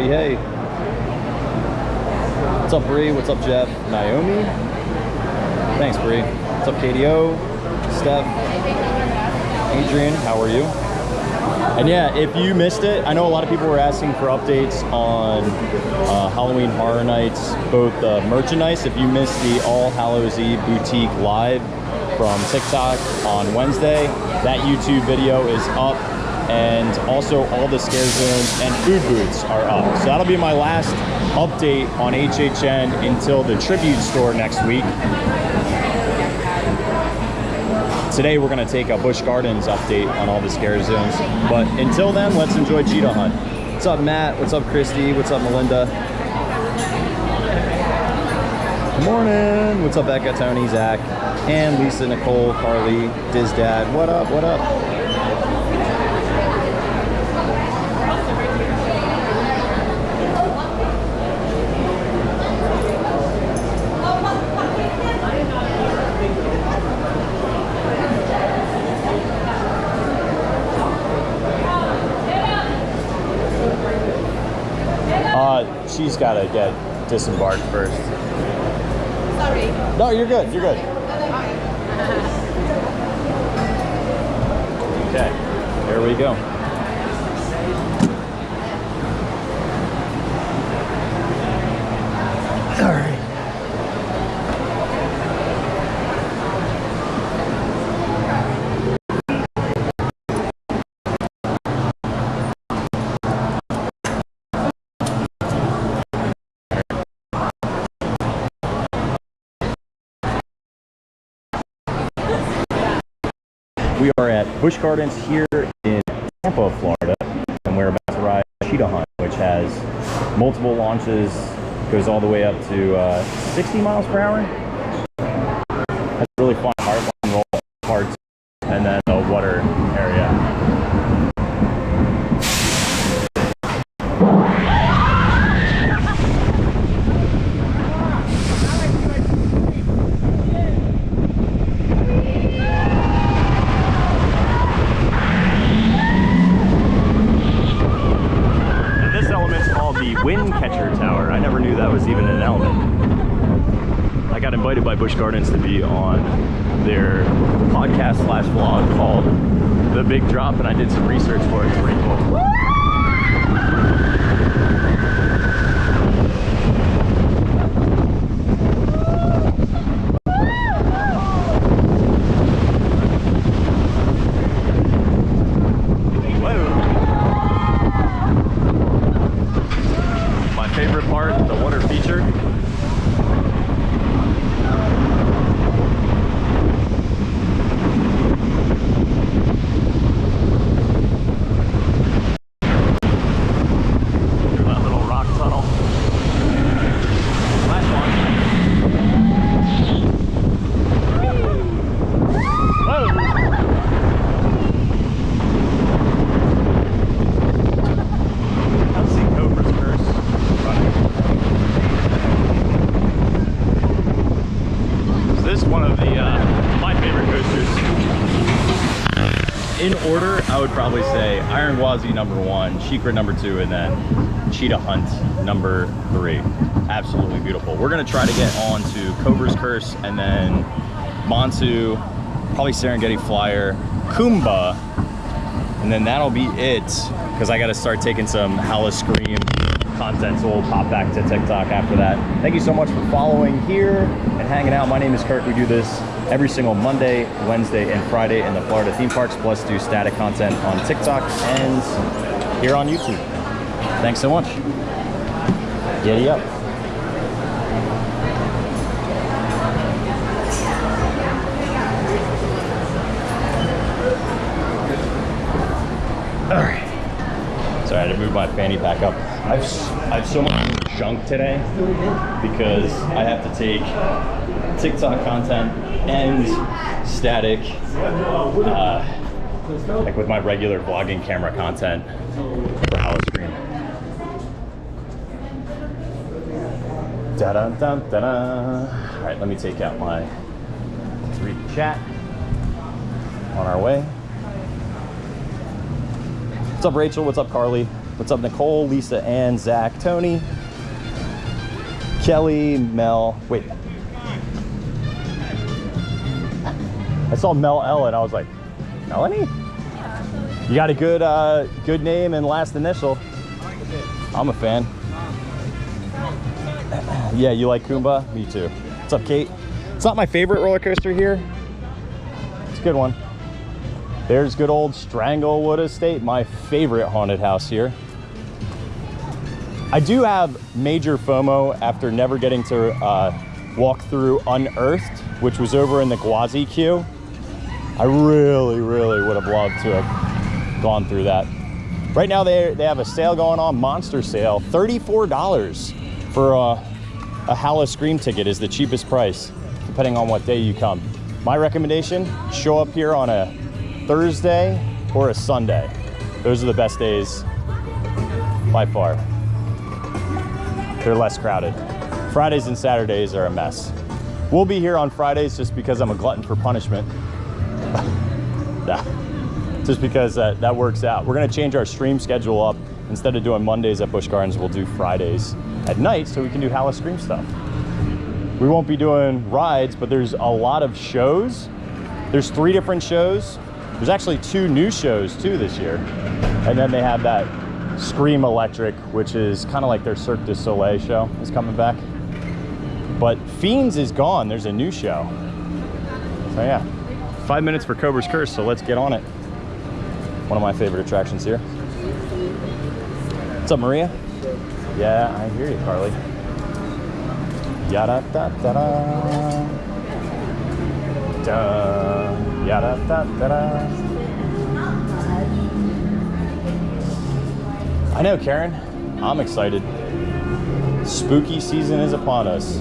Howdy, hey. What's up, Bree? What's up, Jeff? Naomi? Thanks, Bree. What's up, KDO? Steph? Adrian, how are you? And yeah, if you missed it, I know a lot of people were asking for updates on Halloween Horror Nights, both merchandise. If you missed the All Hallows Eve Boutique Live from TikTok on Wednesday, that YouTube video is up. And also all the scare zones and food booths are up. So that'll be my last update on HHN until the tribute store next week. Today we're gonna take a Busch Gardens update on all the scare zones. But until then, let's enjoy Cheetah Hunt. What's up, Matt? What's up, Christy? What's up, Melinda? Good morning. What's up, Becca, Tony, Zach, and Lisa, Nicole, Carly, Diz Dad. What up, what up? She's got to get disembarked first. Sorry. No, you're good. You're good. Okay, here we go. All right. We are at Busch Gardens here in Tampa, Florida, and we're about to ride Cheetah Hunt, which has multiple launches, goes all the way up to 60 miles per hour. That's really fun, hard line roll, parts, and then the water area. Wind catcher tower. I never knew that was even an element. I got invited by Busch Gardens to be on their podcast / vlog called The Big Drop, and I did some research for it. It's pretty cool. Favorite part, the water feature. Through that little rock tunnel. Last one. Whoa! I've seen Cobra's curse. This is one of the my favorite coasters. In order, I would probably say Iron Gwazi #1, Shikra #2, and then Cheetah Hunt #3. Absolutely beautiful. We're gonna try to get on to Cobra's Curse, and then Montu, probably Serengeti Flyer, Kumba, and then that'll be it. Because I got to start taking some Howl Scream content, so we'll pop back to TikTok after that. Thank you so much for following here and hanging out. My name is Kirk. We do this every single Monday, Wednesday, and Friday in the Florida theme parks, plus do static content on TikTok and here on YouTube. Thanks so much. Giddy up. All right. Sorry, I had to move my fanny pack up. I have so much junk today because I have to take TikTok content and static, like with my regular vlogging camera content for Howl Scream. Da-da-da-da-da. All right, let me take out my, let's read the chat on our way. What's up, Rachel? What's up, Carly? What's up, Nicole, Lisa, Ann, Zach, Tony, Kelly, Mel. Wait. I saw Mel L and I was like, Melanie? You got a good name and last initial. I'm a fan. Yeah, you like Kumba? Me too. What's up, Kate? It's not my favorite roller coaster here. It's a good one. There's good old Stranglewood Estate, my favorite haunted house here. I do have major FOMO after never getting to walk through Unearthed, which was over in the Gwazi queue. I really would have loved to have gone through that. Right now they have a sale going on, monster sale, $34 for a Howl-O-Scream ticket is the cheapest price, depending on what day you come. My recommendation, show up here on a Thursday or a Sunday. Those are the best days by far. They're less crowded. Fridays and Saturdays are a mess. We'll be here on Fridays just because I'm a glutton for punishment. Nah, just because that works out. We're gonna change our stream schedule up. Instead of doing Mondays at Busch Gardens, we'll do Fridays at night so we can do Howl-O-Scream stuff. We won't be doing rides, but there's a lot of shows. There's 3 different shows. There's actually 2 new shows too this year. And then they have that Scream Electric, which is kind of like their Cirque du Soleil show is coming back. But Fiends is gone, there's a new show. So yeah, 5 minutes for Cobra's Curse, so let's get on it. One of my favorite attractions here. What's up, Maria? Yeah, I hear you, Carly. Yada da da da. Da. Yada da da da. I know, Karen. I'm excited. Spooky season is upon us.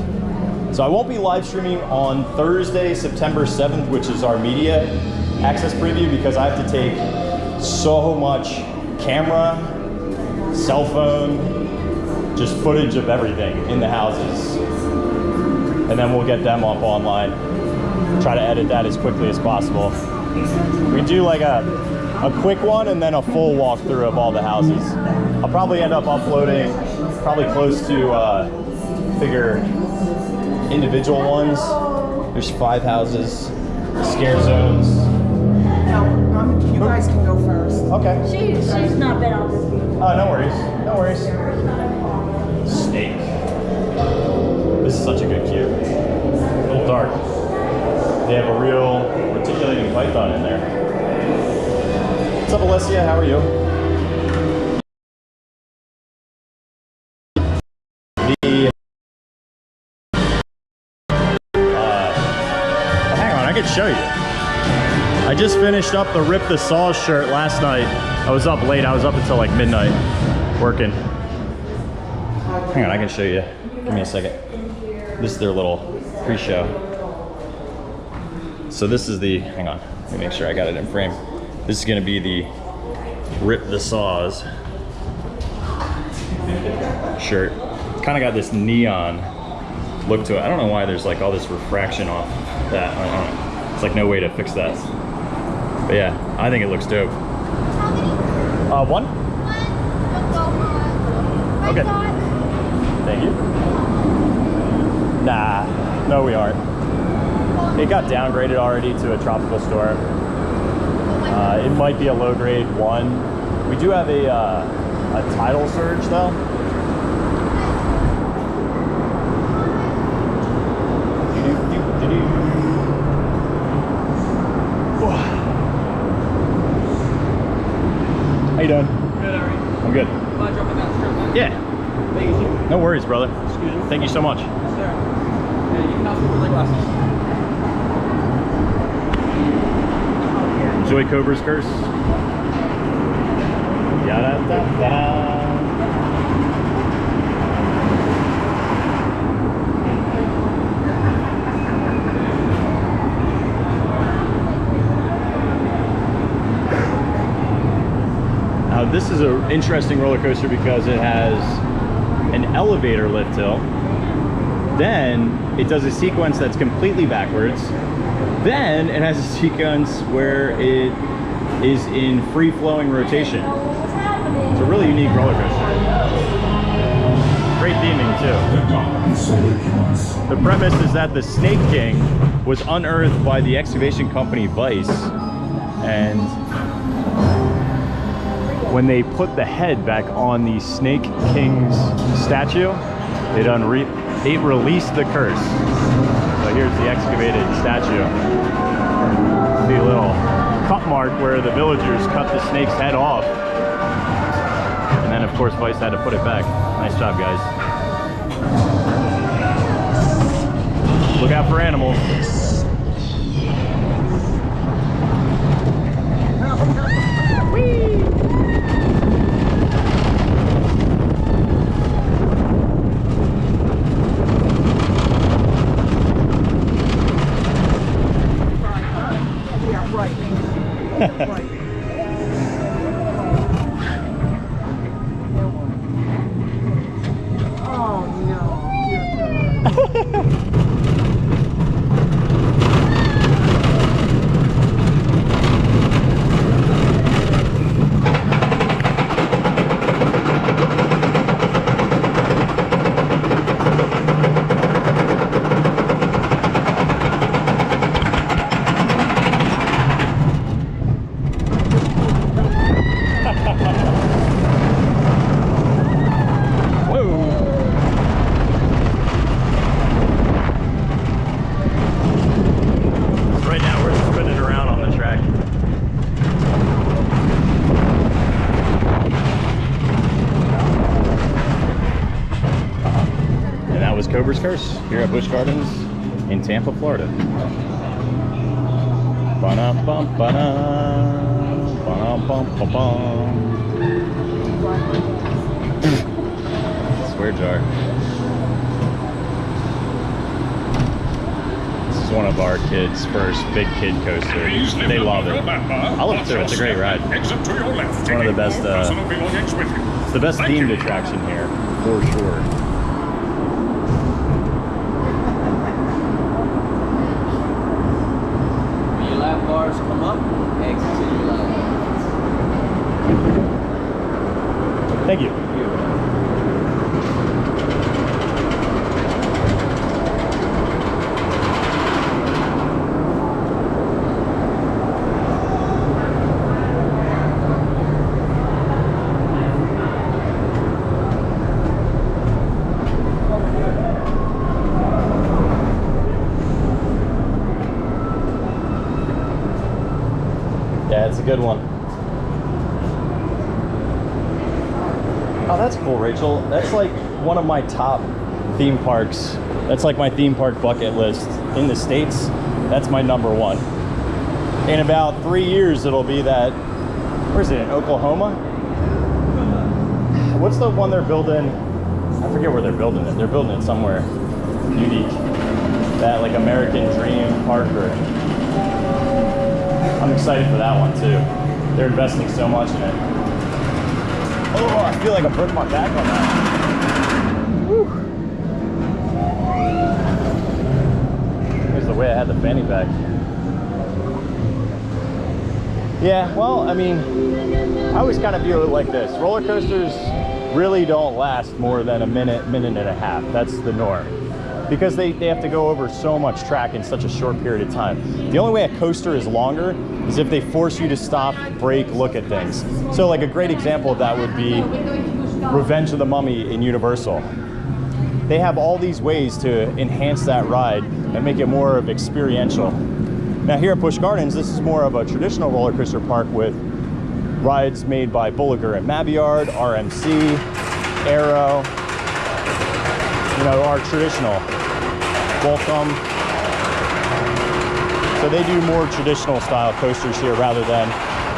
So I won't be live streaming on Thursday, September 7th, which is our media access preview, because I have to take so much camera, cell phone, just footage of everything in the houses. And then we'll get them up online. Try to edit that as quickly as possible. We do like a quick one and then a full walkthrough of all the houses. I'll probably end up uploading probably close to bigger individual ones. There's 5 houses, scare zones. No, you guys can go first. Okay. She's not been on this before. Oh, no worries. No worries. Snake. This is such a good queue. A little dark. They have a real reticulating python in there. What's up, Alessia? How are you? Hang on, I could show you. I just finished up the Rip the Saws shirt last night. I was up late. I was up until like midnight working. Hang on, I can show you. Give me a second. This is their little pre-show. So this is the, hang on, let me make sure I got it in frame. This is gonna be the Rip the Saws shirt. Kind of got this neon look to it. I don't know why there's like all this refraction off that. I don't know. It's like no way to fix that. But yeah, I think it looks dope. One? Okay. Thank you. Nah, no we aren't. It got downgraded already to a tropical store. It might be a low grade 1. We do have a tidal surge though. How you doing? Good, how are you? I'm good. Mind dropping that strip? Yeah. Thank you. No worries, brother. Excuse me. Thank you so much. Yes, sir. Yeah, you can also put the glasses. Enjoy Cobra's Curse. Yada da da. Now this is an interesting roller coaster because it has an elevator lift hill. Then it does a sequence that's completely backwards. Then it has a sequence where it is in free-flowing rotation. It's a really unique roller coaster. Great theming too. The premise is that the Snake King was unearthed by the excavation company Vice, and when they put the head back on the Snake King's statue, it released the curse. So here's the excavated statue. See a little cut mark where the villagers cut the snake's head off. And then of course Vice had to put it back. Nice job, guys. Look out for animals. Cobra's Curse here at Busch Gardens in Tampa, Florida. Swear jar. This is one of our kids' first big kid coasters. They love it. I love it too. It's a great ride. It's one of the best. It's the best themed attraction here for sure. Come up, exit to your left. Thank you. Yeah, it's a good one. Oh, that's cool, Rachel. That's like one of my top theme parks. That's like my theme park bucket list in the States. That's my number one. In about 3 years, it'll be that, where is it, in Oklahoma? What's the one they're building? I forget where they're building it. They're building it somewhere unique. That like American Dream Park, or I'm excited for that one too. They're investing so much in it. Oh, I feel like I broke my back on that. Woo. Here's the way I had the fanny pack. Yeah, well, I mean, I always kind of view it like this. Roller coasters really don't last more than a minute, minute and a half. That's the norm. Because they have to go over so much track in such a short period of time. The only way a coaster is longer is if they force you to stop, break, look at things. So like a great example of that would be Revenge of the Mummy in Universal. They have all these ways to enhance that ride and make it more of experiential. Now here at Busch Gardens, this is more of a traditional roller coaster park with rides made by Bulliger and Mabillard, RMC, Arrow, you know, our traditional. Welcome. So they do more traditional style coasters here rather than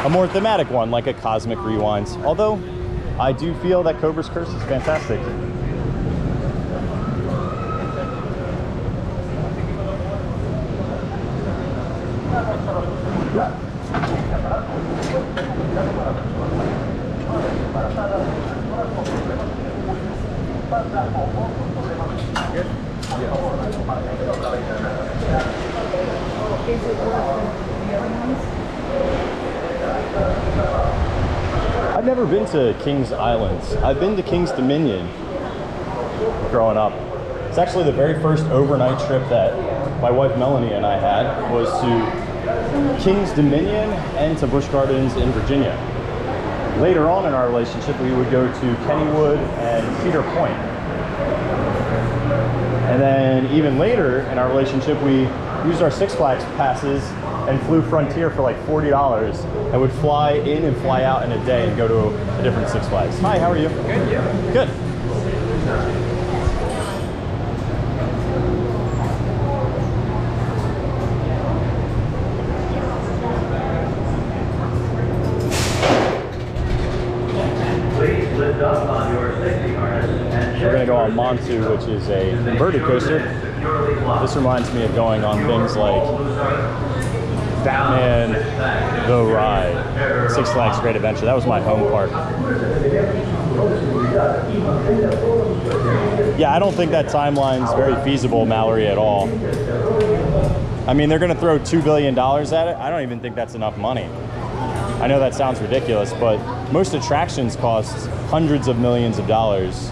a more thematic one like a Cosmic Rewinds. Although I do feel that Cobra's Curse is fantastic. I've never been to Kings Islands. I've been to Kings Dominion growing up. It's actually the very first overnight trip that my wife Melanie and I had was to Kings Dominion and to Busch Gardens in Virginia. Later on in our relationship, we would go to Kennywood and Cedar Point. And then even later in our relationship, we used our Six Flags passes and flew Frontier for like $40 and would fly in and fly out in a day and go to a different Six Flags. Hi, how are you? Good, yeah. Good. Please lift up on your safety harness and We're gonna go on Montu, which is a inverted coaster. This reminds me of going on things like Batman The Ride, Six Flags Great Adventure. That was my home park. Yeah, I don't think that timeline's very feasible, Mallory, at all. I mean, they're gonna throw $2 billion at it. I don't even think that's enough money. I know that sounds ridiculous, but most attractions cost hundreds of millions of dollars.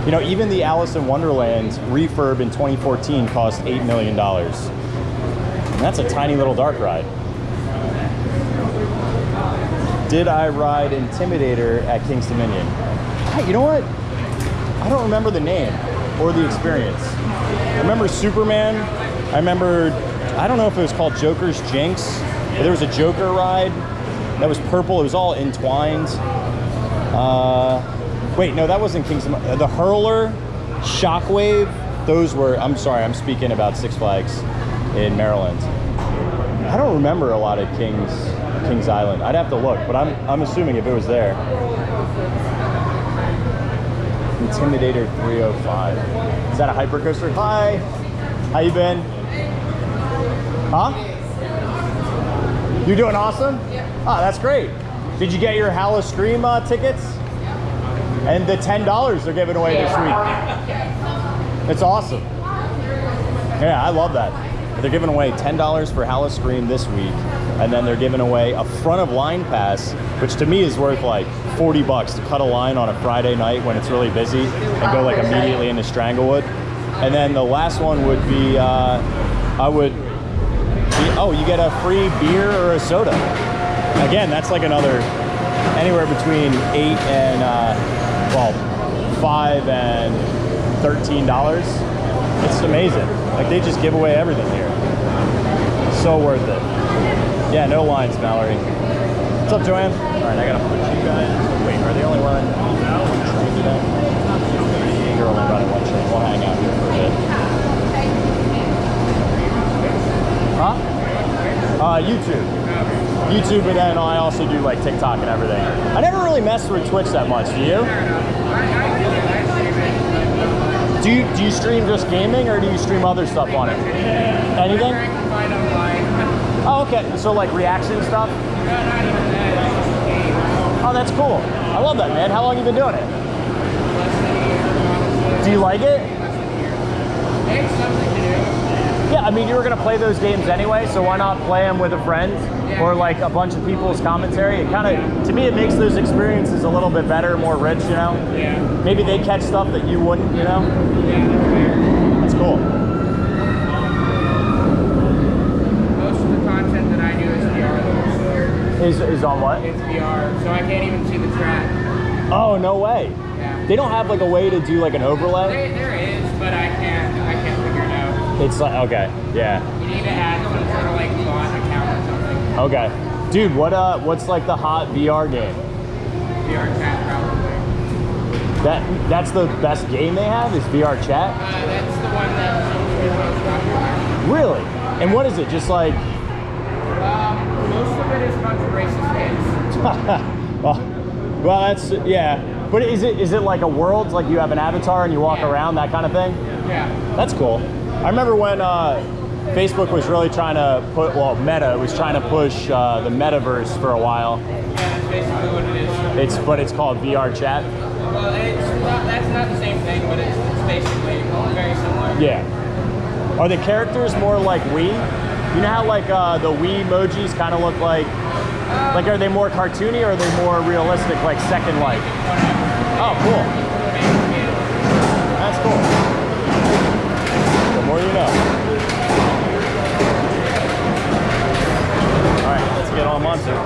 You know, even the Alice in Wonderland refurb in 2014 cost $8 million. And that's a tiny little dark ride. Did I ride Intimidator at Kings Dominion? Hey, you know what? I don't remember the name or the experience. I remember Superman. I remember, I don't know if it was called Joker's Jinx, but there was a Joker ride that was purple. It was all entwined. Wait, no, that wasn't Kings Dominion. The Hurler, Shockwave, those were, I'm sorry, I'm speaking about Six Flags in Maryland. I don't remember a lot of Kings Island. I'd have to look, but I'm assuming if it was there. Intimidator 305. Is that a hypercoaster? Hi, how you been? Huh? You doing awesome? Yeah. Oh, that's great. Did you get your Hall-O-Scream tickets? And the $10 they're giving away this week. It's awesome. Yeah, I love that. They're giving away $10 for Hall-O-Scream this week, and then they're giving away a front of line pass, which to me is worth like $40 to cut a line on a Friday night when it's really busy and go like immediately into Stranglewood. And then the last one would be, you get a free beer or a soda. Again, that's like another, anywhere between $5 and $13. It's amazing. Like they just give away everything here. So worth it. Yeah, no lines, Mallory. What's up, Joanne? All right, I gotta put you guys. Wait, are they only running one train today? You're only running one train. We'll hang out here for a bit. Huh? YouTube, and then I also do like TikTok and everything. I never really messed with Twitch that much. Do you? Do you stream just gaming, or do you stream other stuff on it? Anything? Oh, okay. So like reaction stuff? Oh, that's cool. I love that, man. How long have you been doing it? Do you like it? It's something to do. Yeah, I mean, you were gonna play those games anyway, so why not play them with a friend or like a bunch of people's commentary? It kind of, to me, it makes those experiences a little bit better, more rich, you know? Yeah. Maybe they catch stuff that you wouldn't, you know? Yeah, that's fair. That's cool. Most of the content that I do is VR. Is on what? It's VR, so I can't even see the track. Oh, no way. Yeah. They don't have like a way to do like an overlay? There is, but I can't figure it out. It's like, okay, yeah. You need to add some sort of like bot account or something. Okay. Dude, what's like the hot VR game? VR chat probably. That's the best game they have is VR chat? That's the one that seems to be the most popular. Really? And what is it? Just like... Most of it is a bunch of racist kids. well, that's, yeah. But is it like a world, like you have an avatar and you walk around, that kind of thing? Yeah. That's cool. I remember when Facebook was really trying to put, well, Meta was trying to push the metaverse for a while. Yeah, that's basically what it is. But it's called VR chat. Well, that's not the same thing, but it's basically very similar. Yeah. Are the characters more like Wii? You know how like the Wii emojis kind of look like Like, are they more cartoony or are they more realistic, like Second Life? Oh, cool. That's cool. The more you know. All right, let's get on Monster.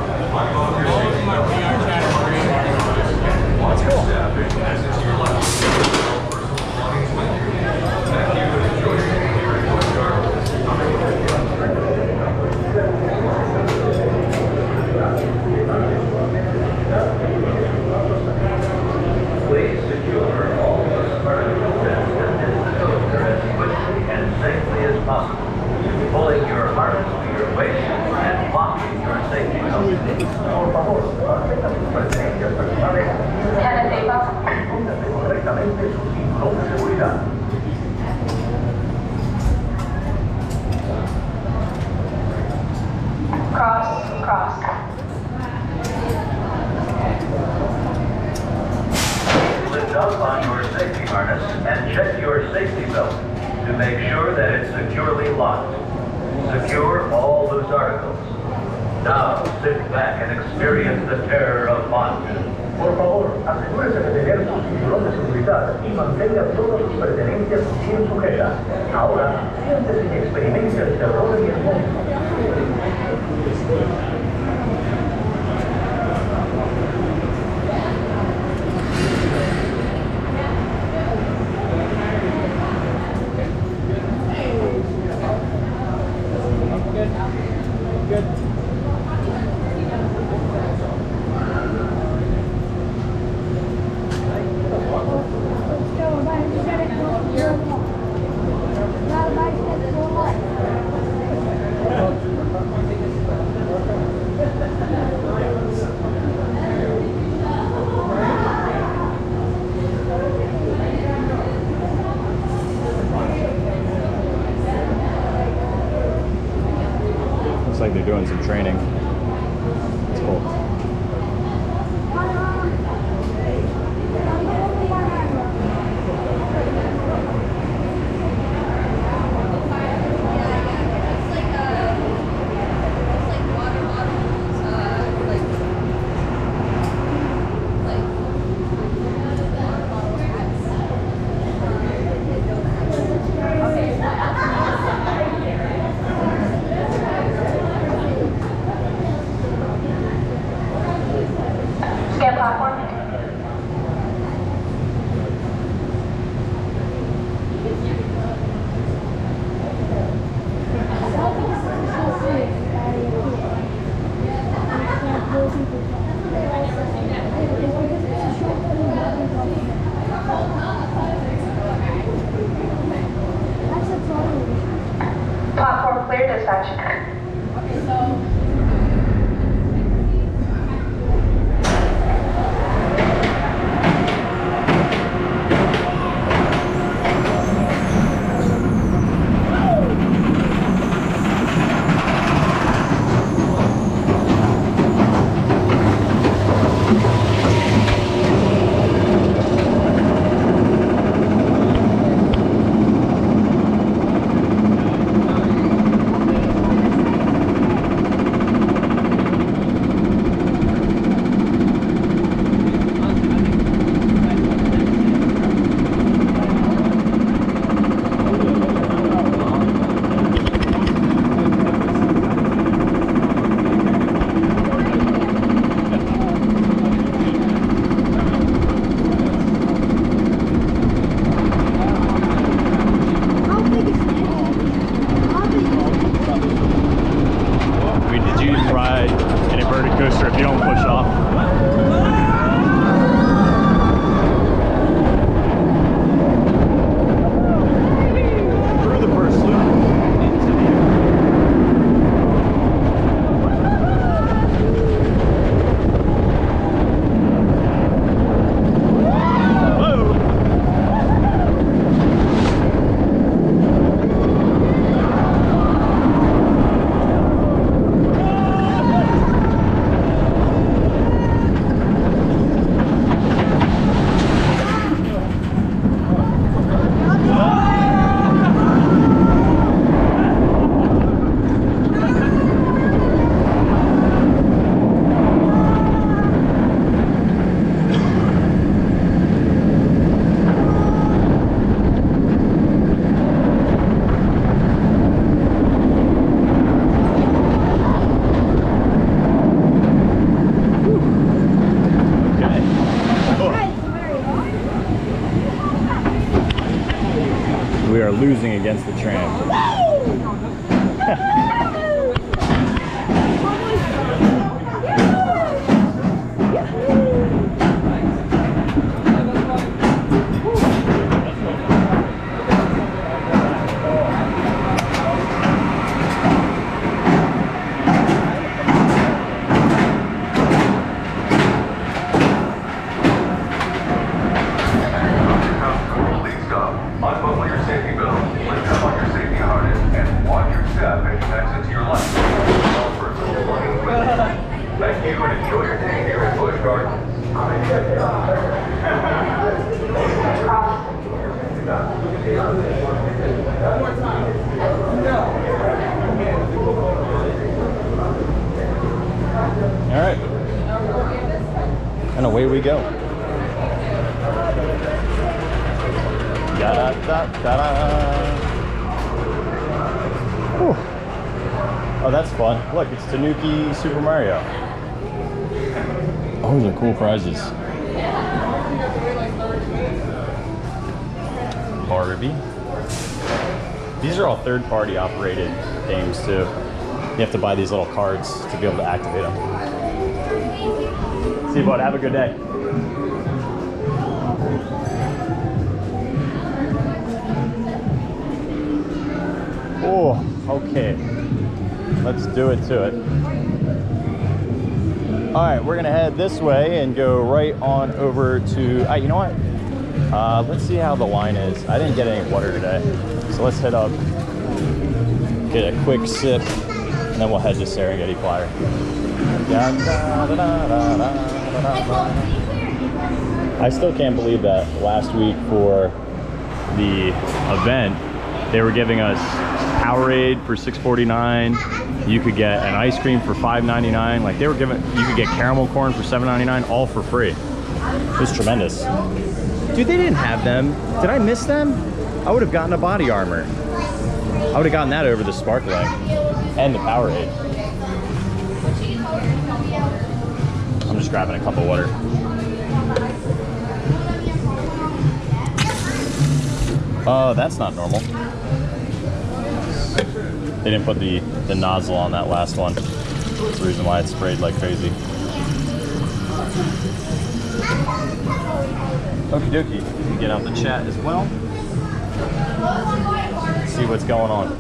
That's cool. Please secure all the vertical bits and coaster as quickly and safely as possible, pulling your harness to your waist and locking your safety belt. Por favor, mantenga sus pertenencias personales correctamente su cinturón de seguridad. Cross. Lift up on your safety harness and check your safety belt to make sure that it's securely locked. Secure all loose articles. Now sit back and experience the terror of Monster. Por favor, asegúrese de tener su cinturón de seguridad y mantenga todas sus pertenencias bien sujetas. Ahora, siéntese y experimente el terror y el monstruo. Looks like they're doing some training. It's cool. Scan platform. Platform clear, dispatch. We are losing against the tram. Thank you and enjoy your day here at Busch Gardens. All right, and away we go. Oh, that's fun. Look, it's Tanuki Super Mario. Oh, they're cool prizes. Barbie. These are all third-party operated games too. You have to buy these little cards to be able to activate them. See you, bud. Have a good day. Oh, okay. Let's do it to it. All right, we're gonna head this way and go right on over to, you know what? Let's see how the line is. I didn't get any water today. So let's head up, get a quick sip, and then we'll head to Serengeti Flyer. I still can't believe that last week for the event, they were giving us Powerade for $6.49. You could get an ice cream for $5.99. Like they were giving, you could get caramel corn for $7.99, all for free. It was tremendous. Dude, they didn't have them. Did I miss them? I would have gotten a body armor. I would have gotten that over the sparkling and the Powerade. I'm just grabbing a cup of water. Oh, that's not normal. They didn't put the nozzle on that last one. That's the reason why it sprayed like crazy. Okie dokie. We get out the chat as well. See what's going on.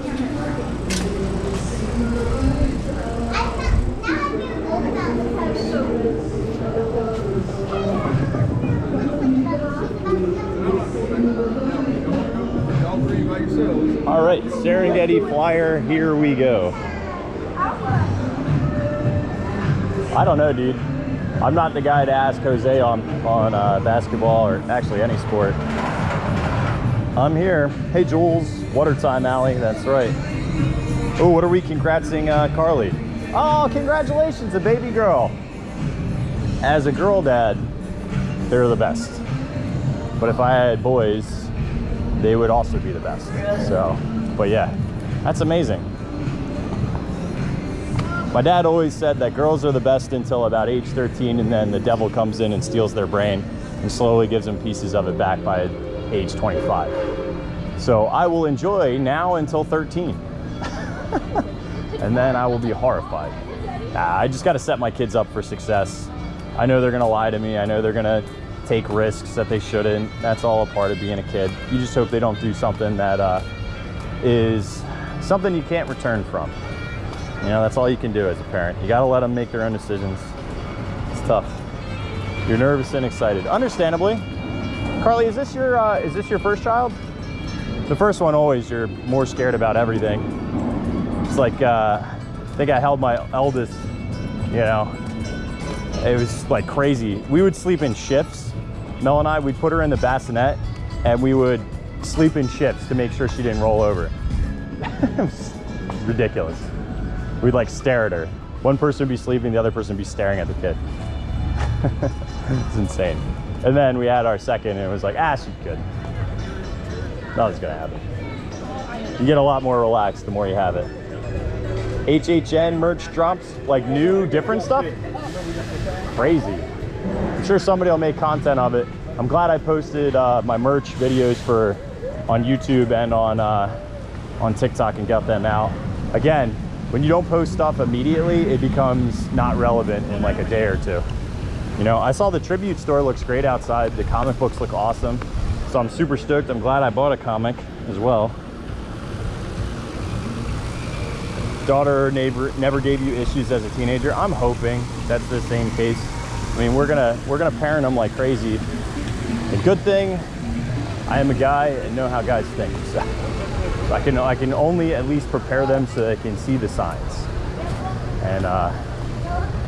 All right, Serengeti Flyer, here we go. I don't know, dude. I'm not the guy to ask Jose on basketball or actually any sport. I'm here. Hey, Jules. Water time, Allie. That's right. Oh, what are we congratsing Carly? Oh, congratulations, a baby girl. As a girl dad, they're the best. But if I had boys, they would also be the best. So, but yeah, that's amazing. My dad always said that girls are the best until about age 13, and then the devil comes in and steals their brain and slowly gives them pieces of it back by age 25. So I will enjoy now until 13. And then I will be horrified. I just got to set my kids up for success. I know they're gonna lie to me. I know they're gonna take risks that they shouldn't. That's all a part of being a kid. You just hope they don't do something that is something you can't return from. You know, that's all you can do as a parent. You gotta let them make their own decisions. It's tough. You're nervous and excited, understandably. Carly, is this your first child? The first one, always, you're more scared about everything. It's like, I think I held my eldest, you know, it was like crazy. We would sleep in shifts. Mel and I, we'd put her in the bassinet and we would sleep in shifts to make sure she didn't roll over. It was ridiculous. We'd like stare at her. One person would be sleeping, the other person would be staring at the kid. It's insane. And then we had our second and it was like, she's good. Nothing's gonna happen. You get a lot more relaxed the more you have it. HHN merch drops, like new, different stuff. Crazy. I'm sure somebody will make content of it. I'm glad I posted my merch videos for on YouTube and on TikTok and get them out. Again, when you don't post stuff immediately, it becomes not relevant in like a day or two. You know, I saw the tribute store looks great outside. The comic books look awesome. So I'm super stoked. I'm glad I bought a comic as well. Daughter never gave you issues as a teenager. I'm hoping that's the same case. I mean, we're gonna parent them like crazy. The good thing, I am a guy and know how guys think. So I can only at least prepare them so they can see the signs and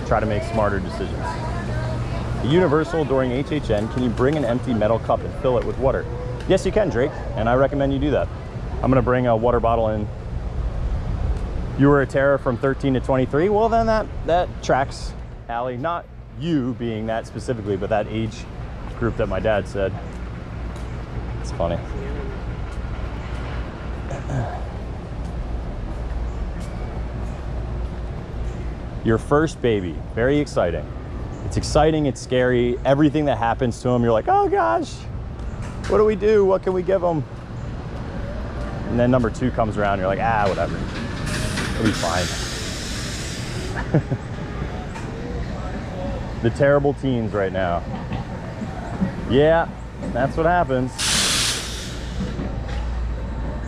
try to make smarter decisions. Universal during HHN, can you bring an empty metal cup and fill it with water? Yes, you can, Drake, and I recommend you do that. I'm gonna bring a water bottle in. You were a terror from 13 to 23. Well, then that tracks, Allie. Not you being that specifically, but that age group that my dad said. It's funny. Your first baby, very exciting. It's exciting, it's scary. Everything that happens to them, you're like, oh gosh, what do we do? What can we give them? And then number 2 comes around, you're like, ah, whatever. It'll be fine. The terrible teens right now. Yeah, that's what happens.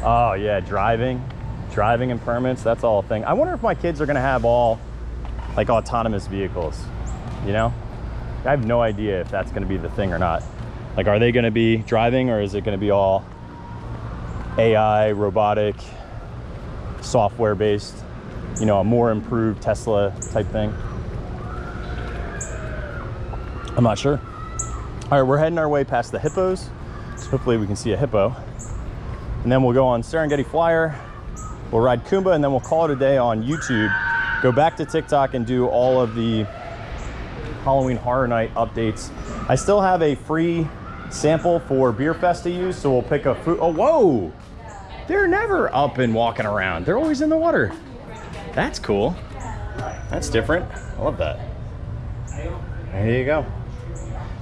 Oh yeah, driving and permits, that's all a thing. I wonder if my kids are gonna have all like autonomous vehicles, you know? I have no idea if that's gonna be the thing or not. Like, are they gonna be driving or is it gonna be all AI, robotic, software based, you know, a more improved Tesla type thing? I'm not sure. All right, we're heading our way past the hippos. So hopefully we can see a hippo. And then we'll go on Serengeti Flyer. We'll ride Kumba and then we'll call it a day on YouTube. Go back to TikTok and do all of the Halloween Horror Night updates. I still have a free sample for Beer Fest to use, so we'll pick a food. Oh, whoa! They're never up and walking around. They're always in the water. That's cool. That's different. I love that. There you go.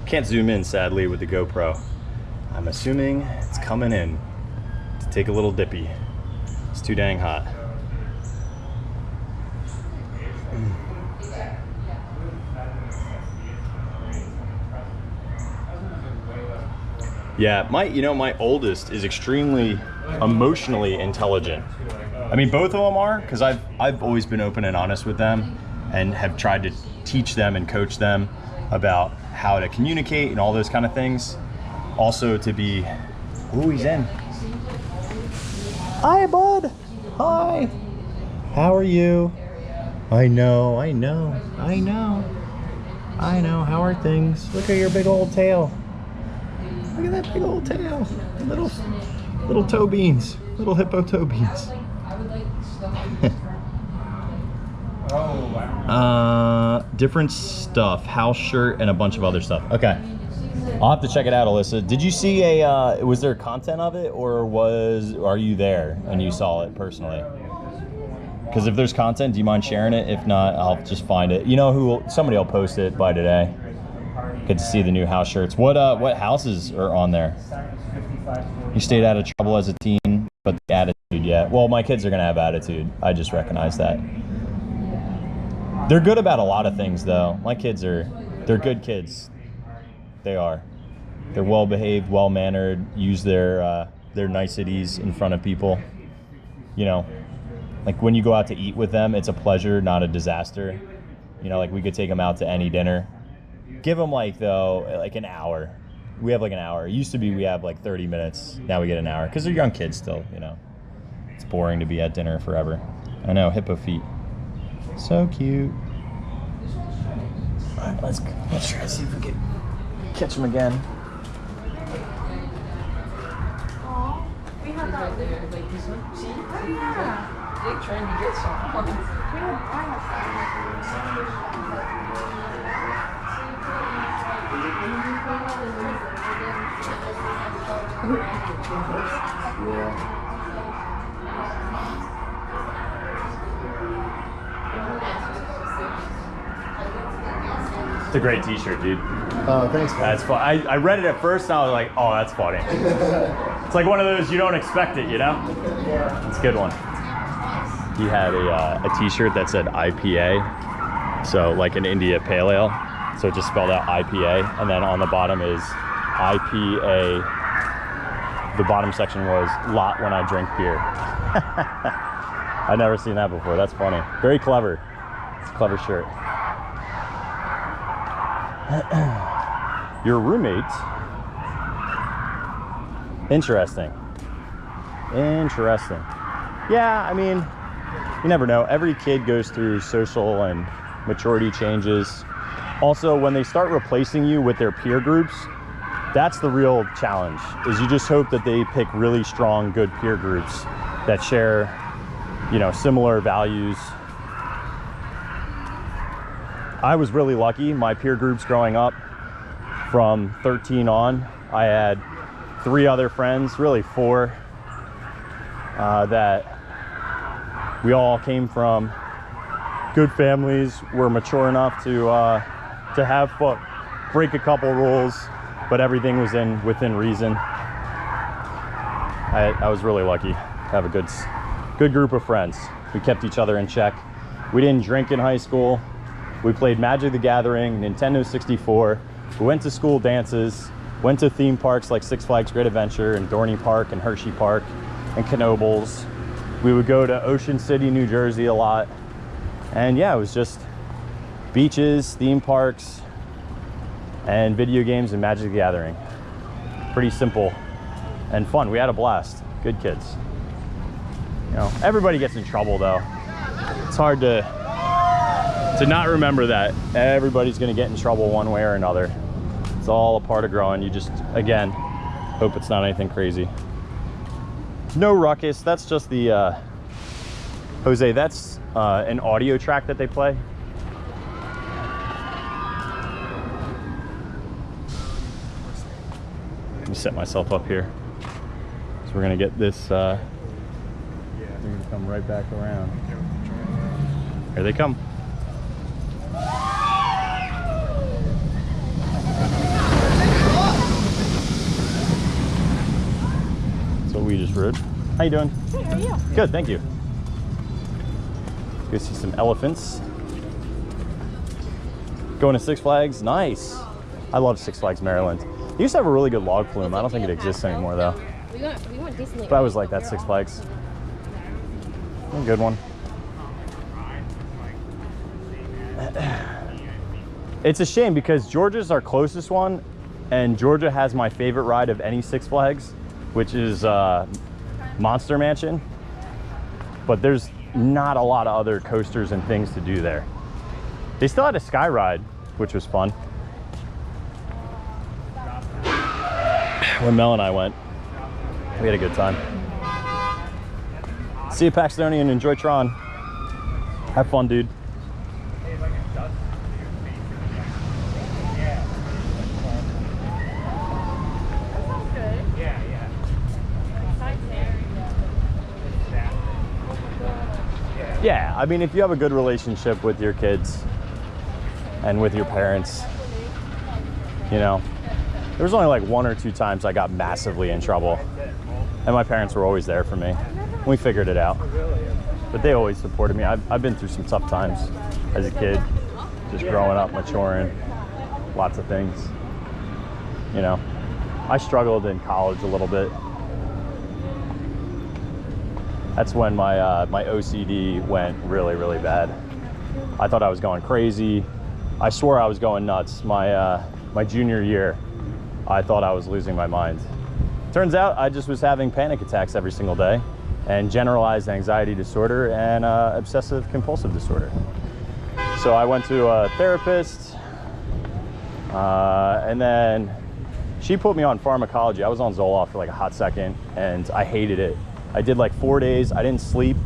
Can't zoom in, sadly, with the GoPro. I'm assuming it's coming in to take a little dippy. It's too dang hot. Yeah, my oldest is extremely emotionally intelligent. I mean, both of them are, because I've always been open and honest with them and have tried to teach them and coach them about how to communicate and all those kind of things. Also to be, ooh, he's in. Hi, bud. Hi. How are you? I know. How are things? Look at your big old tail. Look at that big old tail. Little toe beans. Little hippo toe beans. Different stuff. House shirt and a bunch of other stuff. Okay. I'll have to check it out, Alyssa. Did you see was there content of it, or are you there and you saw it personally? Because if there's content, do you mind sharing it? If not, I'll just find it. You know somebody will post it by today. Good to see the new house shirts. What houses are on there? You stayed out of trouble as a teen, but the attitude, yeah. Well, my kids are gonna have attitude. I just recognize that. They're good about a lot of things, though. My kids they're good kids. They are. They're well behaved, well mannered. Use their niceties in front of people. You know, like when you go out to eat with them, it's a pleasure, not a disaster. You know, like we could take them out to any dinner. Give them like an hour. We have like an hour. It used to be we have like 30 minutes. Now we get an hour because they're young kids still, you know. It's boring to be at dinner forever. I know, hippo feet. So cute. All right, let's try to see if we can catch them again. Oh, we have that there. Like this one. See? Oh, yeah. They're trying to get some. We don't It's a great t-shirt, dude. Oh, thanks, man. That's fun. I read it at first and I was like, oh, that's funny. It's like one of those, you don't expect it, you know? It's a good one. He had a t-shirt that said IPA, so like an India Pale Ale. So it just spelled out IPA, and then on the bottom is IPA. The bottom section was lot when I drink beer. I've never seen that before. That's funny. Very clever. It's a clever shirt. Your roommate. Interesting. Interesting. Yeah, I mean, you never know. Every kid goes through social and maturity changes. Also, when they start replacing you with their peer groups, that's the real challenge, is you just hope that they pick really strong, good peer groups that share, you know, similar values. I was really lucky. My peer groups growing up, from 13 on, I had 3 other friends, really 4, that we all came from good families, were mature enough to have fun, break a couple rules, but everything was within reason. I was really lucky to have a good group of friends. We kept each other in check. We didn't drink in high school. We played Magic the Gathering, Nintendo 64. We went to school dances, went to theme parks like Six Flags Great Adventure and Dorney Park and Hershey Park and Knoebels. We would go to Ocean City, New Jersey a lot. And yeah, it was just beaches, theme parks, and video games and Magic the Gathering. Pretty simple and fun. We had a blast. Good kids. You know, everybody gets in trouble though. It's hard to not remember that. Everybody's gonna get in trouble one way or another. It's all a part of growing. You just, again, hope it's not anything crazy. No ruckus. That's just the, Jose, that's an audio track that they play. Let me set myself up here. So we're gonna get this, they're gonna come right back around. Here they come. That's what we just rode. How you doing? Good, how are you? Good, thank you. Go see some elephants. Going to Six Flags, nice. I love Six Flags Maryland. They used to have a really good log flume. I don't think it exists anymore though. We went Disney. But I was like that Six Flags. A good one. It's a shame because Georgia's our closest one, and Georgia has my favorite ride of any Six Flags, which is Monster Mansion. But there's not a lot of other coasters and things to do there. They still had a sky ride, which was fun. When Mel and I went, we had a good time. See you, Paxtonian. Enjoy Tron. Have fun, dude. Yeah, I mean, if you have a good relationship with your kids and with your parents, you know, there was only like 1 or 2 times I got massively in trouble, and my parents were always there for me. We figured it out, but they always supported me. I've been through some tough times as a kid, just growing up, maturing, lots of things, you know. I struggled in college a little bit. That's when my my OCD went really, really bad. I thought I was going crazy. I swore I was going nuts. My junior year, I thought I was losing my mind. Turns out I just was having panic attacks every single day, and generalized anxiety disorder and obsessive compulsive disorder. So I went to a therapist, and then she put me on pharmacology. I was on Zoloft for like a hot second, and I hated it. I did like 4 days. I didn't sleep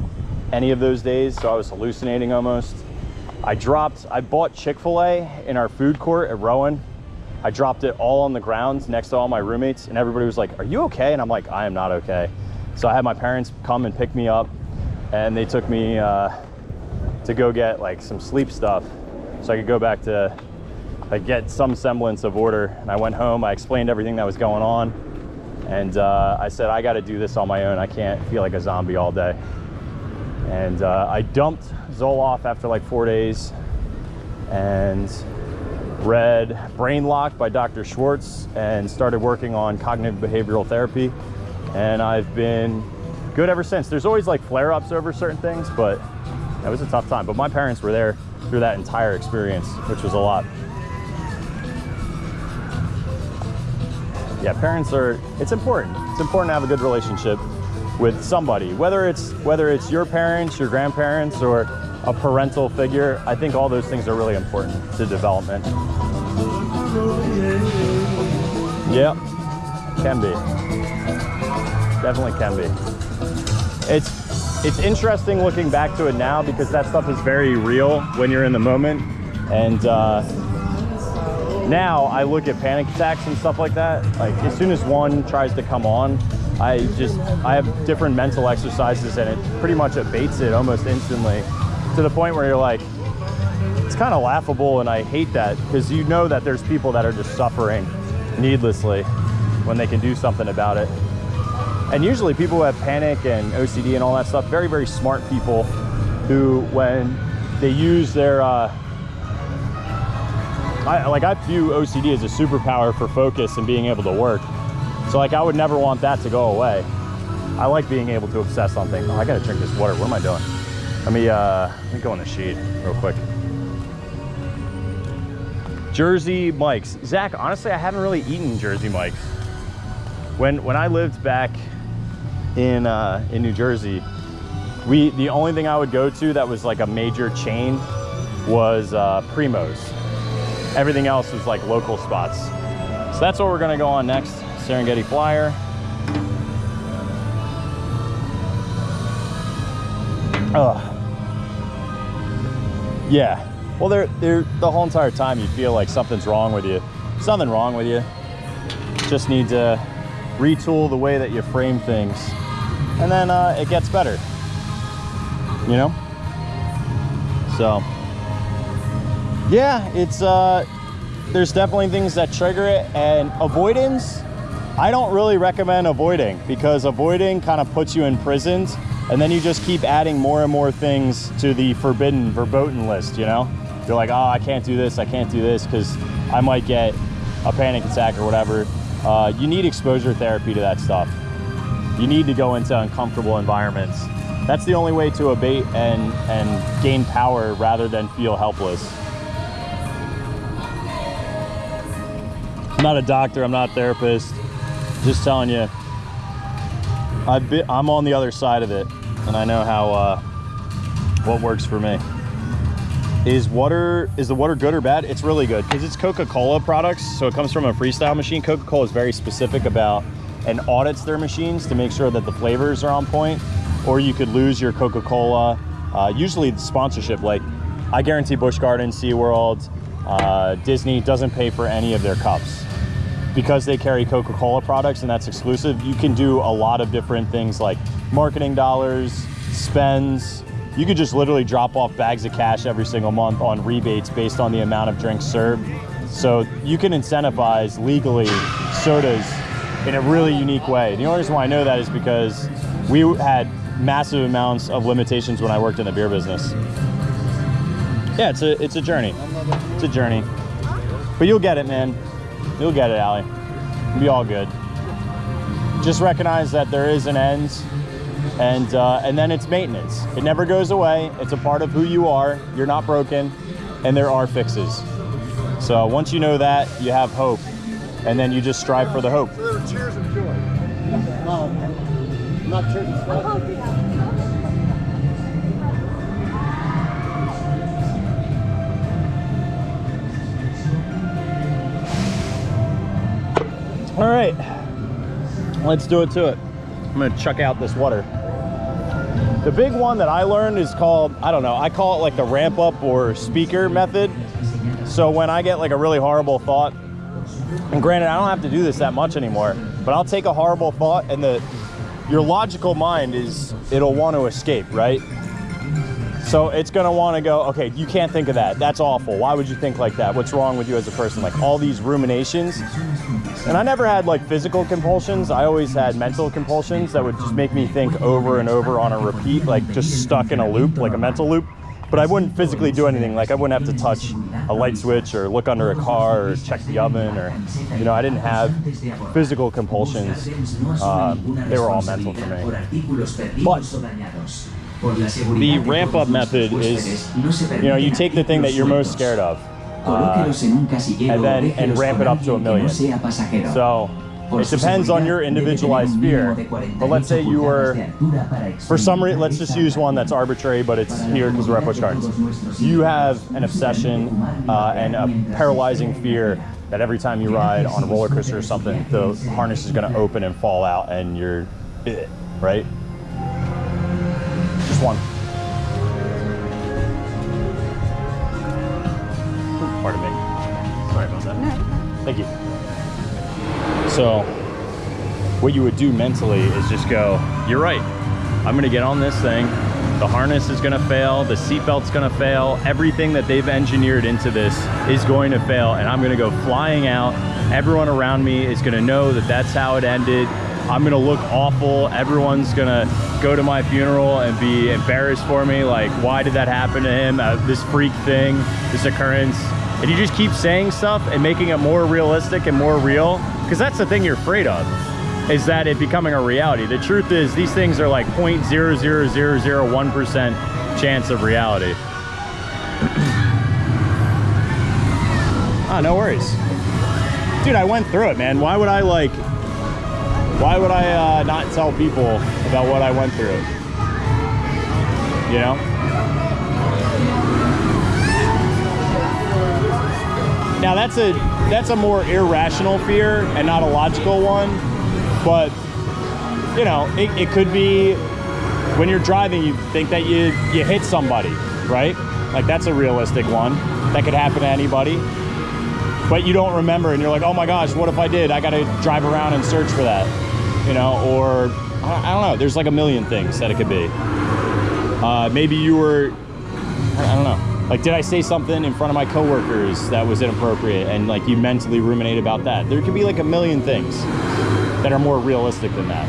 any of those days, so I was hallucinating almost. I bought Chick-fil-A in our food court at Rowan. I dropped it all on the ground next to all my roommates, and everybody was like, "Are you okay?" And I'm like, "I am not okay." So I had my parents come and pick me up, and they took me to go get like some sleep stuff so I could go back to like get some semblance of order. And I went home, I explained everything that was going on, And I said, I got to do this on my own. I can't feel like a zombie all day. And I dumped Zoloft after like 4 days and read Brain Lock by Dr. Schwartz and started working on cognitive behavioral therapy. And I've been good ever since. There's always like flare-ups over certain things, but it was a tough time. But my parents were there through that entire experience, which was a lot. Yeah, parents are, it's important. It's important to have a good relationship with somebody, whether it's your parents, your grandparents, or a parental figure. I think all those things are really important to development. Yeah, can be. Definitely can be. It's interesting looking back to it now because that stuff is very real when you're in the moment. And now I look at panic attacks and stuff like that. Like as soon as one tries to come on, I have different mental exercises and it pretty much abates it almost instantly, to the point where you're like, it's kind of laughable, and I hate that because you know that there's people that are just suffering needlessly when they can do something about it. And usually people who have panic and OCD and all that stuff, very, very smart people who, when they use their, I view OCD as a superpower for focus and being able to work. So like I would never want that to go away. I like being able to obsess on things. Oh, I gotta drink this water. What am I doing? Let me go on the sheet real quick. Jersey Mike's. Zach, honestly, I haven't really eaten Jersey Mike's. When I lived back in New Jersey, the only thing I would go to that was like a major chain was Primo's. Everything else was like local spots. So that's what we're gonna go on next. Serengeti Flyer. Yeah. Well, they're the whole entire time you feel like something's wrong with you. Something wrong with you. Just need to retool the way that you frame things, and then it gets better. You know. So yeah, it's there's definitely things that trigger it, and avoidance, I don't really recommend avoiding, because avoiding kind of puts you in prisons, and then you just keep adding more and more things to the verboten list, you know? You're like, oh, I can't do this, because I might get a panic attack or whatever. You need exposure therapy to that stuff. You need to go into uncomfortable environments. That's the only way to abate and gain power rather than feel helpless. I'm not a doctor, I'm not a therapist. Just telling you, I'm on the other side of it, and I know how what works for me. Is the water good or bad? It's really good because it's Coca-Cola products, so it comes from a freestyle machine. Coca-Cola is very specific about and audits their machines to make sure that the flavors are on point, or you could lose your Coca-Cola. Usually the sponsorship, like I guarantee Busch Gardens, SeaWorld, Disney doesn't pay for any of their cups. Because they carry Coca-Cola products and that's exclusive, you can do a lot of different things like marketing dollars, spends. You could just literally drop off bags of cash every single month on rebates based on the amount of drinks served. So you can incentivize legally sodas in a really unique way. The only reason why I know that is because we had massive amounts of limitations when I worked in the beer business. Yeah, it's a journey. It's a journey. But you'll get it, man. You'll get it, Allie. It'll be all good. Just recognize that there is an end, and then it's maintenance. It never goes away. It's a part of who you are. You're not broken, and there are fixes. So once you know that, you have hope, and then you just strive for the hope. Cheers and joy. Not cheers and stuff. All right, let's do it to it. I'm gonna chuck out this water. The big one that I learned is called, I don't know, I call it like the ramp up or speaker method. So when I get like a really horrible thought, and granted, I don't have to do this that much anymore, but I'll take a horrible thought and your logical mind it'll want to escape, right? So it's gonna wanna go, okay, you can't think of that. That's awful. Why would you think like that? What's wrong with you as a person? Like all these ruminations. And I never had like physical compulsions. I always had mental compulsions that would just make me think over and over on a repeat, like just stuck in a loop, like a mental loop. But I wouldn't physically do anything. Like I wouldn't have to touch a light switch or look under a car or check the oven or, you know, I didn't have physical compulsions. They were all mental for me. But the ramp up method is, you know, you take the thing that you're most scared of and ramp it up to 1,000,000. So it depends on your individualized fear. But let's say you were, for some reason, let's just use one that's arbitrary, but it's here because we're at Busch Gardens. You have an obsession and a paralyzing fear that every time you ride on a roller coaster or something, the harness is going to open and fall out and you're, right? Just one. Pardon me. Sorry about that. No. Thank you. So what you would do mentally is just go, you're right. I'm gonna get on this thing. The harness is gonna fail. The seatbelt's gonna fail. Everything that they've engineered into this is going to fail. And I'm gonna go flying out. Everyone around me is gonna know that that's how it ended. I'm gonna look awful. Everyone's gonna go to my funeral and be embarrassed for me. Like, why did that happen to him? This freak thing, this occurrence. And you just keep saying stuff and making it more realistic and more real. Because that's the thing you're afraid of, is that it becoming a reality. The truth is these things are like 0.00001% chance of reality. Ah, no worries. Dude, I went through it, man. Why would I not tell people about what I went through? You know? Now that's a more irrational fear and not a logical one, but you know, it could be when you're driving, you think that you hit somebody, right? Like that's a realistic one. That could happen to anybody, but you don't remember and you're like, oh my gosh, what if I did? I gotta drive around and search for that, you know, or I don't know, there's like a million things that it could be. Maybe you were, I don't know. Like, did I say something in front of my coworkers that was inappropriate and like you mentally ruminate about that? There could be like a million things that are more realistic than that.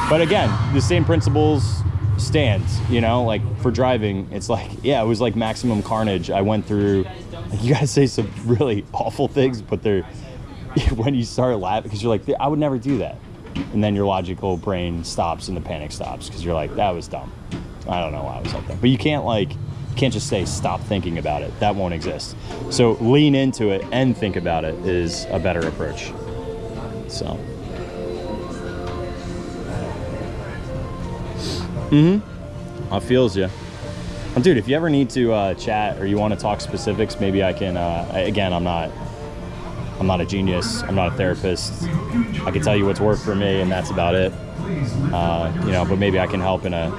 But again, the same principles stands, you know, like for driving, it's like, yeah, it was like maximum carnage. I went through, like, you gotta say some really awful things, but they're, when you start laughing, because you're like, I would never do that. And then your logical brain stops and the panic stops because you're like, that was dumb. I don't know why I was like that. But you can't just say stop thinking about it. That won't exist. So lean into it and think about it is a better approach. So. I feels you. Dude, if you ever need to chat or you want to talk specifics, maybe I can, again, I'm not a genius. I'm not a therapist. I can tell you what's worked for me and that's about it. You know, but maybe I can help in a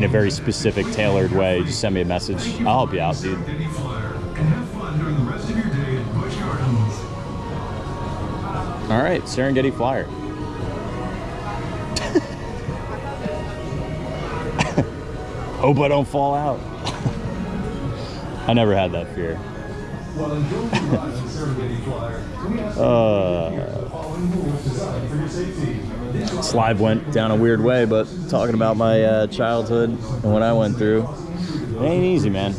very specific, tailored way. Just send me a message. I'll help you out, dude. All right, Serengeti Flyer. Hope I don't fall out. I never had that fear. Slide went down a weird way, but talking about my childhood and what I went through, it ain't easy, man.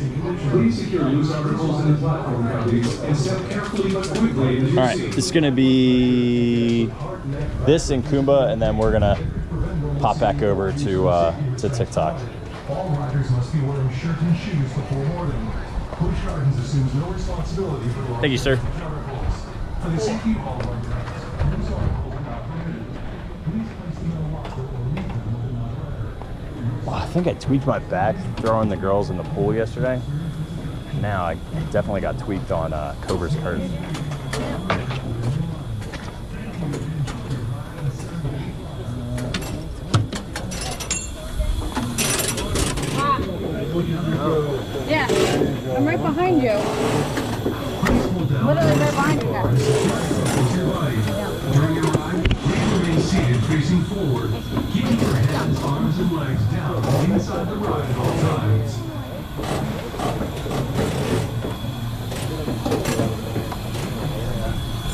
All right, this is gonna be this in Kumba, and then we're gonna pop back over to TikTok. All riders must be wearing shirt and shoes before boarding. Busch Gardens assumes no responsibility for the. Thank you, sir. For the safety of all riders, news articles are not permitted. Please place them in a locker or leave them with another rider. Well, I think I tweaked my back throwing the girls in the pool yesterday. Now I definitely got tweaked on Cobra's curve. Yeah, I'm right behind you. Literally right behind you now. During your ride, remain seated facing forward, keeping your hands, arms, and legs down inside the ride at all times.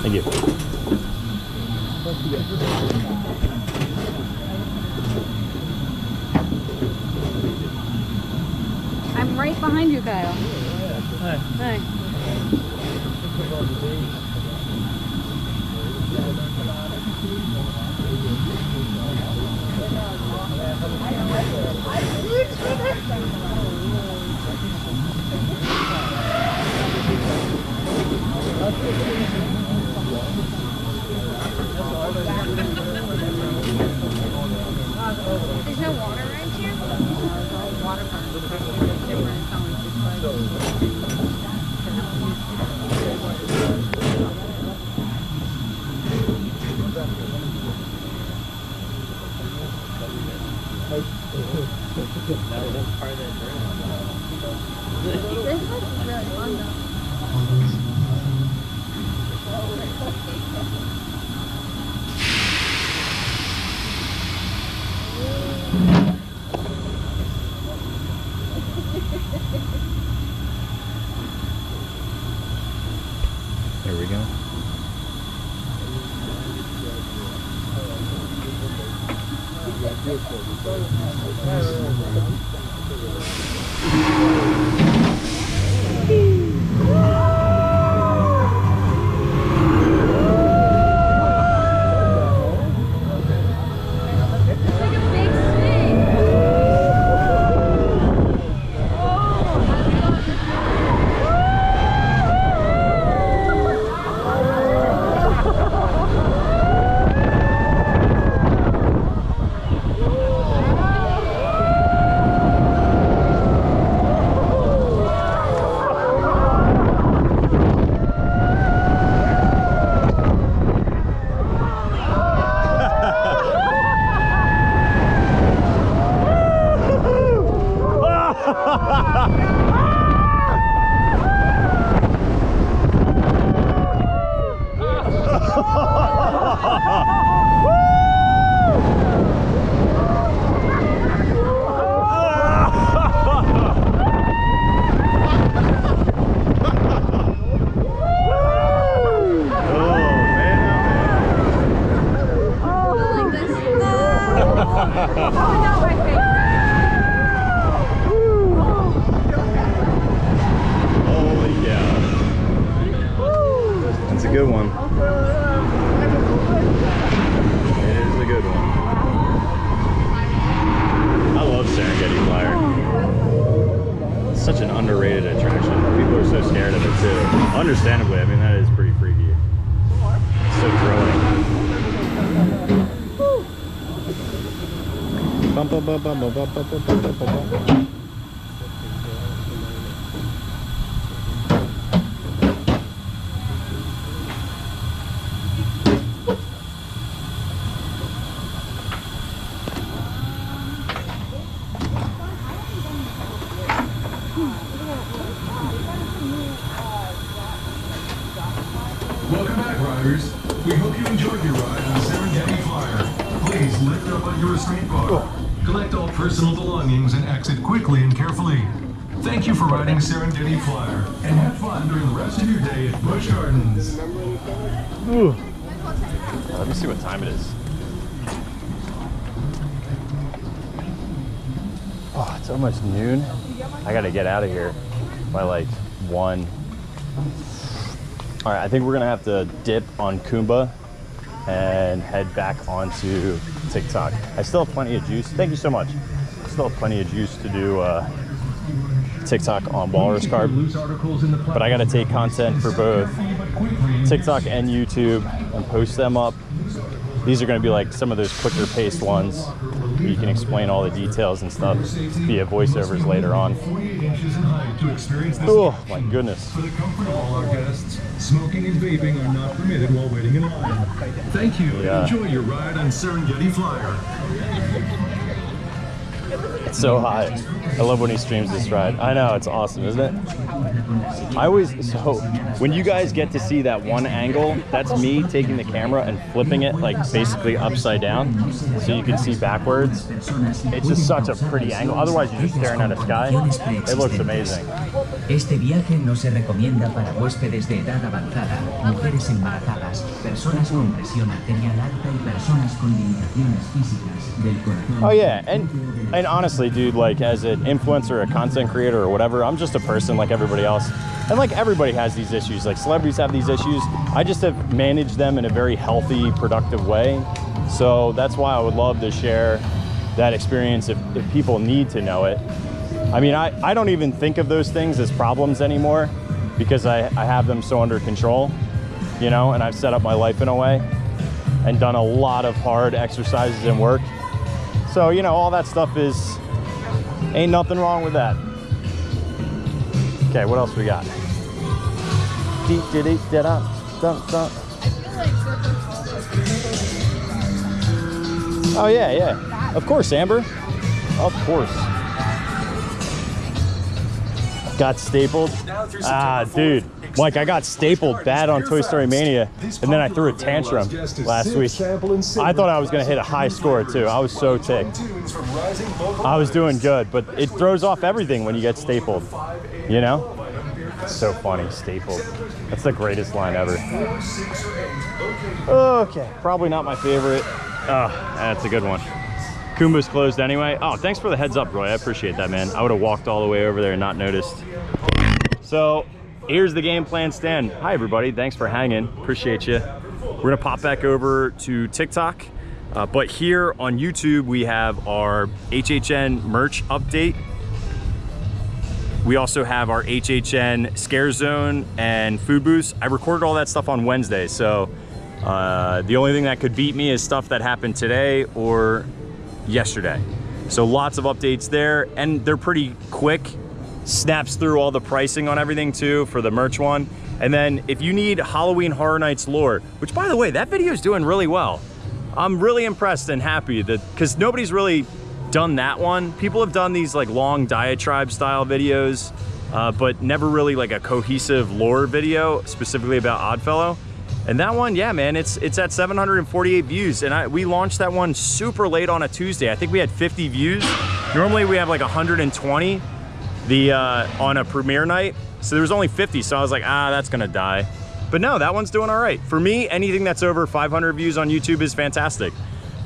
Thank you. I'm right behind you, Kyle. Hi. Hi. There's no water right here? Water park. This looks really fun though. There we go. Good one. It is a good one. I love Serengeti Flyer. It's such an underrated attraction. People are so scared of it too. Understandably, I mean that is pretty freaky. It's so thrilling. Bum, bum, bum, bum, bum, bum, bum, bum, bum, bum, bum. Welcome back, riders. We hope you enjoyed your ride on the Serengeti Flyer. Please lift up on your restraint bar. Collect all personal belongings and exit quickly and carefully. Thank you for riding Serengeti Flyer, and have fun during the rest of your day at Busch Gardens. Ooh. Let me see what time it is. Oh, it's almost noon. I gotta get out of here by like 1. All right, I think we're gonna have to dip on Kumba and head back onto TikTok. I still have plenty of juice. Thank you so much. I still have plenty of juice to do TikTok on Walrus Carp, but I gotta take content for both TikTok and YouTube and post them up. These are gonna be like some of those quicker paced ones where you can explain all the details and stuff via voiceovers later on. Oh my goodness. For the comfort of all our guests, smoking and vaping are not permitted while waiting in line. Thank you and enjoy your ride on Serengeti Flyer. It's so high. I love when he streams this ride. I know, it's awesome, isn't it? So when you guys get to see that one angle, that's me taking the camera and flipping it like basically upside down so you can see backwards. It's just such a pretty angle. Otherwise you're just staring at the sky. It looks amazing. Este viaje no se recomienda para huéspedes de edad avanzada, mujeres embarazadas, personas con presión arterial alta y personas con limitaciones físicas del corazón. Oh yeah, and honestly, dude, like as an influencer, a content creator or whatever, I'm just a person like everybody else. And like everybody has these issues, like celebrities have these issues. I just have managed them in a very healthy, productive way. So that's why I would love to share that experience if people need to know it. I mean, I don't even think of those things as problems anymore because I have them so under control, you know, and I've set up my life in a way and done a lot of hard exercises and work. So, you know, all that stuff ain't nothing wrong with that. Okay, what else we got? Oh yeah, yeah. Of course, Amber. Of course. Got stapled. Ah, dude. Mike, I got stapled bad on Toy Story Mania, and then I threw a tantrum last week. I thought I was going to hit a high score, too. I was so ticked. I was doing good, but it throws off everything when you get stapled, you know? So funny, stapled. That's the greatest line ever. Okay, probably not my favorite. Oh, that's a good one. Kumba's closed anyway. Oh, thanks for the heads up, Roy. I appreciate that, man. I would have walked all the way over there and not noticed. So here's the game plan stand. Hi, everybody. Thanks for hanging. Appreciate you. We're going to pop back over to TikTok. But here on YouTube, we have our HHN merch update. We also have our HHN Scare Zone and food booths. I recorded all that stuff on Wednesday, so the only thing that could beat me is stuff that happened today or yesterday. So lots of updates there, and they're pretty quick. Snaps through all the pricing on everything too for the merch one. And then if you need Halloween Horror Nights lore, which by the way, that video is doing really well. I'm really impressed and happy that, because nobody's really done that one. People have done these like long diatribe style videos, but never really like a cohesive lore video specifically about Oddfellow. And that one, yeah, man, it's at 748 views. And we launched that one super late on a Tuesday. I think we had 50 views. Normally we have like 120 on a premiere night. So there was only 50. So I was like, that's gonna die. But no, that one's doing all right. For me, anything that's over 500 views on YouTube is fantastic.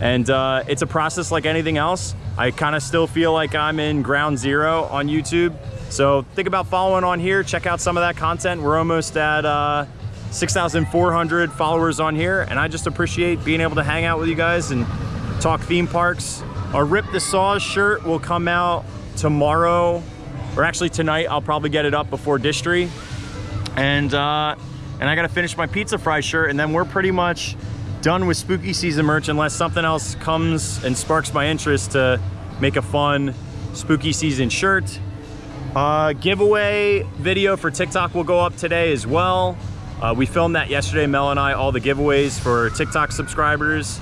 And it's a process like anything else. I kind of still feel like I'm in ground zero on YouTube. So think about following on here. Check out some of that content. We're almost at 6,400 followers on here, and I just appreciate being able to hang out with you guys and talk theme parks. Our Rip the Saws shirt will come out tomorrow, or actually tonight. I'll probably get it up before Distry. And I gotta finish my Pizza Fry shirt, and then we're pretty much done with spooky season merch unless something else comes and sparks my interest to make a fun spooky season shirt. Giveaway video for TikTok will go up today as well. We filmed that yesterday, Mel and I, all the giveaways for TikTok subscribers.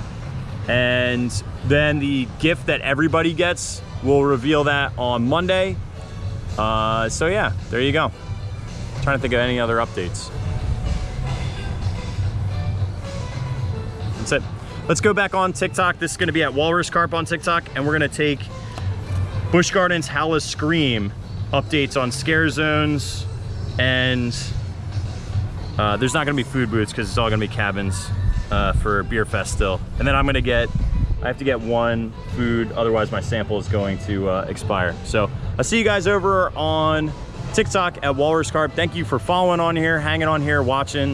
And then the gift that everybody gets, we'll reveal that on Monday. So yeah, there you go. Trying to think of any other updates. That's it. Let's go back on TikTok. This is gonna be at Walrus Carp on TikTok, and we're gonna take Busch Gardens Howl's Scream updates on scare zones, and there's not gonna be food booths because it's all gonna be cabins for Beer Fest still. And then I have to get one food, otherwise my sample is going to expire. So I'll see you guys over on TikTok at Walrus Carp. Thank you for following on here, hanging on here, watching.